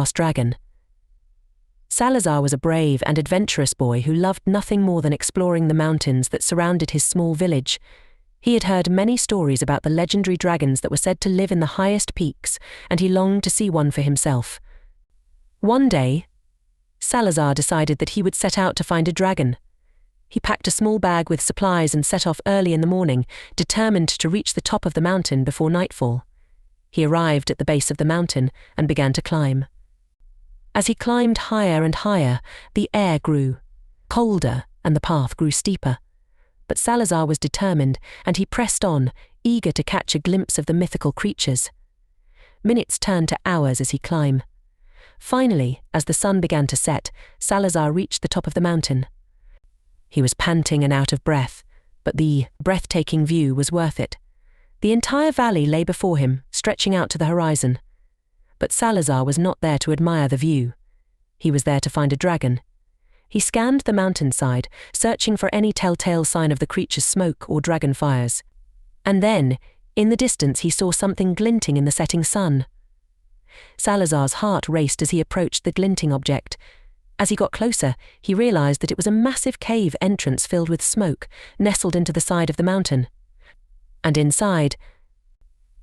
Last Dragon. Salazar was a brave and adventurous boy who loved nothing more than exploring the mountains that surrounded his small village. He had heard many stories about the legendary dragons that were said to live in the highest peaks, and he longed to see one for himself. One day, Salazar decided that he would set out to find a dragon. He packed a small bag with supplies and set off early in the morning, determined to reach the top of the mountain before nightfall. He arrived at the base of the mountain and began to climb. As he climbed higher and higher, the air grew colder and the path grew steeper. But Salazar was determined, and he pressed on, eager to catch a glimpse of the mythical creatures. Minutes turned to hours as he climbed. Finally, as the sun began to set, Salazar reached the top of the mountain. He was panting and out of breath, but the breathtaking view was worth it. The entire valley lay before him, stretching out to the horizon. But Salazar was not there to admire the view. He was there to find a dragon. He scanned the mountainside, searching for any telltale sign of the creature's smoke or dragon fires. And then, in the distance, he saw something glinting in the setting sun. Salazar's heart raced as he approached the glinting object. As he got closer, he realized that it was a massive cave entrance filled with smoke, nestled into the side of the mountain. And inside,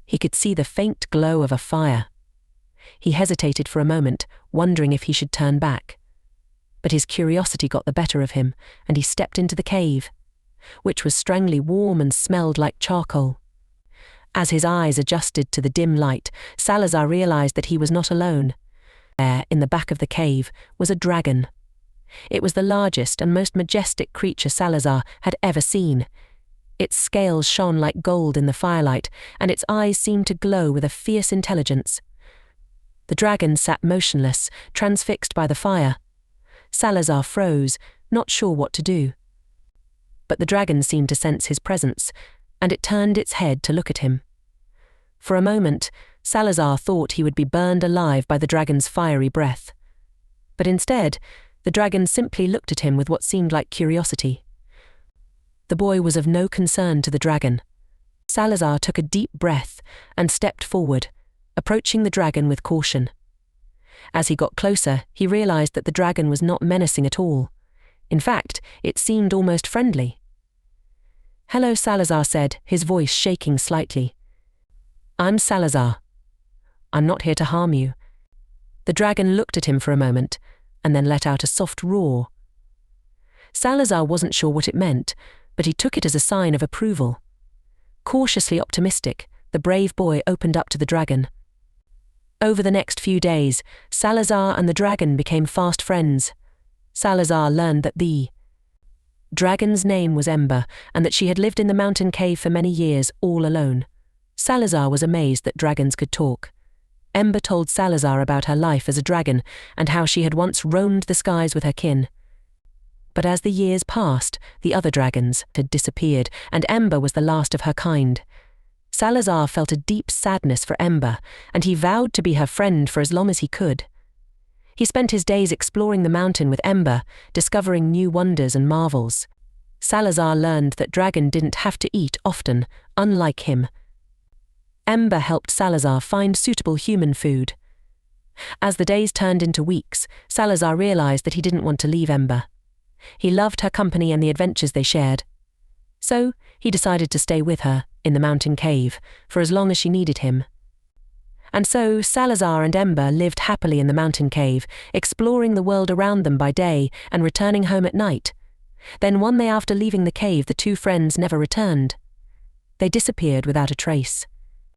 he could see the faint glow of a fire. He hesitated for a moment, wondering if he should turn back. But his curiosity got the better of him, and he stepped into the cave, which was strangely warm and smelled like charcoal. As his eyes adjusted to the dim light, Salazar realized that he was not alone. There, in the back of the cave, was a dragon. It was the largest and most majestic creature Salazar had ever seen. Its scales shone like gold in the firelight, and its eyes seemed to glow with a fierce intelligence. The dragon sat motionless, transfixed by the fire. Salazar froze, not sure what to do. But the dragon seemed to sense his presence, and it turned its head to look at him. For a moment, Salazar thought he would be burned alive by the dragon's fiery breath. But instead, the dragon simply looked at him with what seemed like curiosity. The boy was of no concern to the dragon. Salazar took a deep breath and stepped forward, approaching the dragon with caution. As he got closer, he realized that the dragon was not menacing at all. In fact, it seemed almost friendly. "Hello," Salazar said, his voice shaking slightly. "I'm Salazar. I'm not here to harm you." The dragon looked at him for a moment, and then let out a soft roar. Salazar wasn't sure what it meant, but he took it as a sign of approval. Cautiously optimistic, the brave boy opened up to the dragon. Over the next few days, Salazar and the dragon became fast friends. Salazar learned that the dragon's name was Ember, and that she had lived in the mountain cave for many years, all alone. Salazar was amazed that dragons could talk. Ember told Salazar about her life as a dragon, and how she had once roamed the skies with her kin. But as the years passed, the other dragons had disappeared, and Ember was the last of her kind. Salazar felt a deep sadness for Ember, and he vowed to be her friend for as long as he could. He spent his days exploring the mountain with Ember, discovering new wonders and marvels. Salazar learned that dragon didn't have to eat often, unlike him. Ember helped Salazar find suitable human food. As the days turned into weeks, Salazar realized that he didn't want to leave Ember. He loved her company and the adventures they shared. So, he decided to stay with her, in the mountain cave, for as long as she needed him. And so, Salazar and Ember lived happily in the mountain cave, exploring the world around them by day and returning home at night. Then one day after leaving the cave, the two friends never returned. They disappeared without a trace.